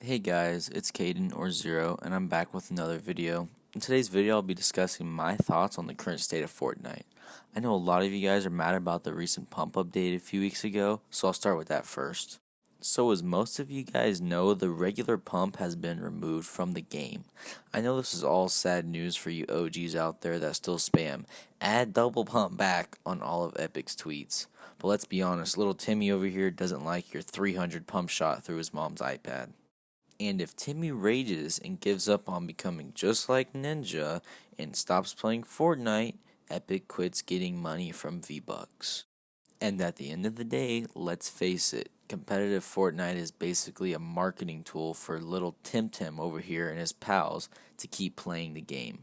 Hey guys, it's Caden or Zero, and I'm back with another video. In today's video, I'll be discussing my thoughts on the current state of Fortnite. I know a lot of you guys are mad about the recent pump update a few weeks ago, so I'll start with that first. So as most of you guys know, the regular pump has been removed from the game. I know this is all sad news for you OGs out there that still spam add double pump back on all of Epic's tweets. But let's be honest, little Timmy over here doesn't like your 300 pump shot through his mom's iPad. And if Timmy rages and gives up on becoming just like Ninja and stops playing Fortnite, Epic quits getting money from V-Bucks. And at the end of the day, let's face it, competitive Fortnite is basically a marketing tool for little Tim Tim over here and his pals to keep playing the game.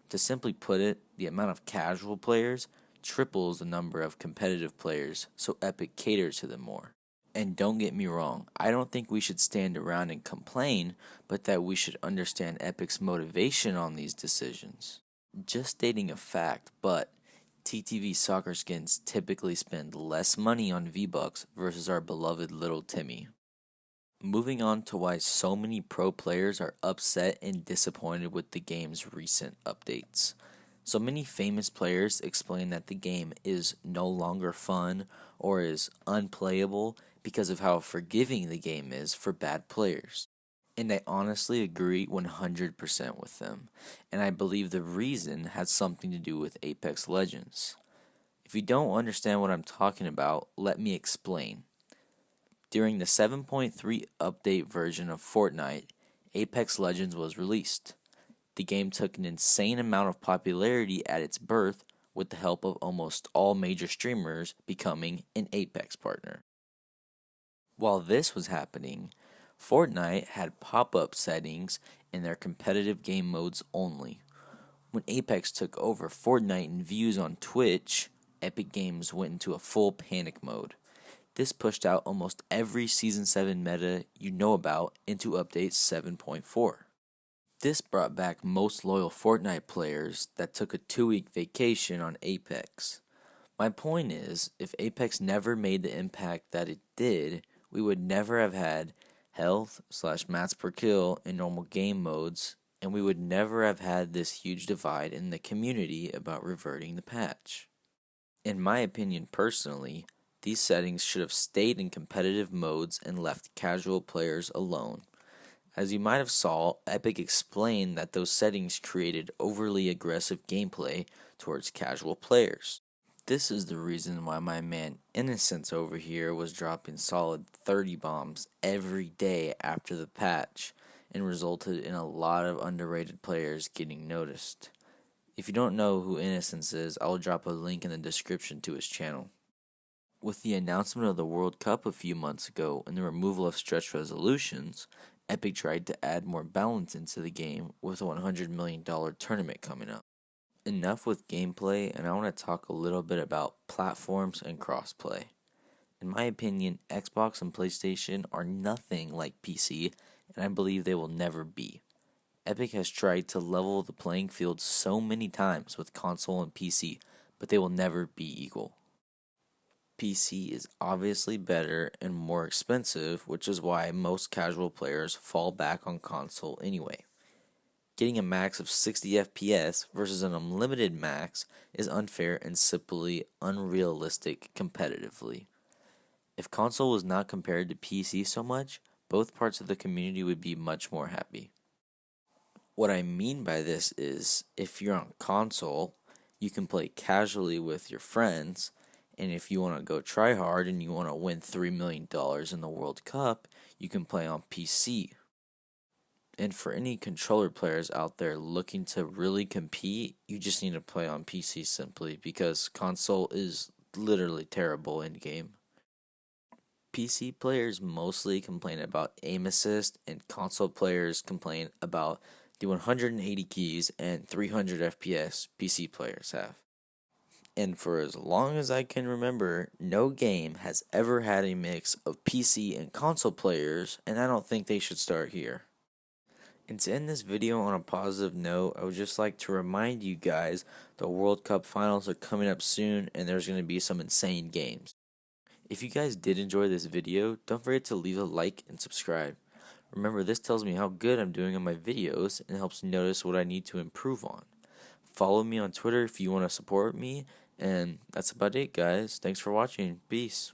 To simply put it, the amount of casual players triples the number of competitive players, so Epic caters to them more. And don't get me wrong, I don't think we should stand around and complain, but that we should understand Epic's motivation on these decisions. Just stating a fact, but TTV soccer skins typically spend less money on V-Bucks versus our beloved little Timmy. Moving on to why so many pro players are upset and disappointed with the game's recent updates. So many famous players explain that the game is no longer fun or is unplayable because of how forgiving the game is for bad players. And I honestly agree 100% with them, and I believe the reason has something to do with Apex Legends. If you don't understand what I'm talking about, let me explain. During the 7.3 update version of Fortnite, Apex Legends was released. The game took an insane amount of popularity at its birth with the help of almost all major streamers becoming an Apex partner. While this was happening, Fortnite had pop-up settings in their competitive game modes only. When Apex took over Fortnite in views on Twitch, Epic Games went into a full panic mode. This pushed out almost every Season 7 meta you know about into Update 7.4. This brought back most loyal Fortnite players that took a 2-week vacation on Apex. My point is, if Apex never made the impact that it did, we would never have had health/mats per kill in normal game modes, and we would never have had this huge divide in the community about reverting the patch. In my opinion personally, these settings should have stayed in competitive modes and left casual players alone. As you might have saw, Epic explained that those settings created overly aggressive gameplay towards casual players. This is the reason why my man Innocence over here was dropping solid 30 bombs every day after the patch and resulted in a lot of underrated players getting noticed. If you don't know who Innocence is, I'll drop a link in the description to his channel. With the announcement of the World Cup a few months ago and the removal of stretch resolutions, Epic tried to add more balance into the game with a $100 million tournament coming up. Enough with gameplay, and I want to talk a little bit about platforms and crossplay. In my opinion, Xbox and PlayStation are nothing like PC, and I believe they will never be. Epic has tried to level the playing field so many times with console and PC, but they will never be equal. PC is obviously better and more expensive, which is why most casual players fall back on console anyway. Getting a max of 60 FPS versus an unlimited max is unfair and simply unrealistic competitively. If console was not compared to PC so much, both parts of the community would be much more happy. What I mean by this is, if you're on console, you can play casually with your friends, and if you want to go try hard and you want to win $3 million in the World Cup, you can play on PC. And for any controller players out there looking to really compete, you just need to play on PC simply because console is literally terrible in game. PC players mostly complain about aim assist, and console players complain about the 180 keys and 300 FPS PC players have. And for as long as I can remember, no game has ever had a mix of PC and console players, and I don't think they should start here. And to end this video on a positive note, I would just like to remind you guys the World Cup finals are coming up soon, and there's going to be some insane games. If you guys did enjoy this video, don't forget to leave a like and subscribe. Remember, this tells me how good I'm doing on my videos and helps me notice what I need to improve on. Follow me on Twitter if you want to support me, and that's about it, guys. Thanks for watching. Peace.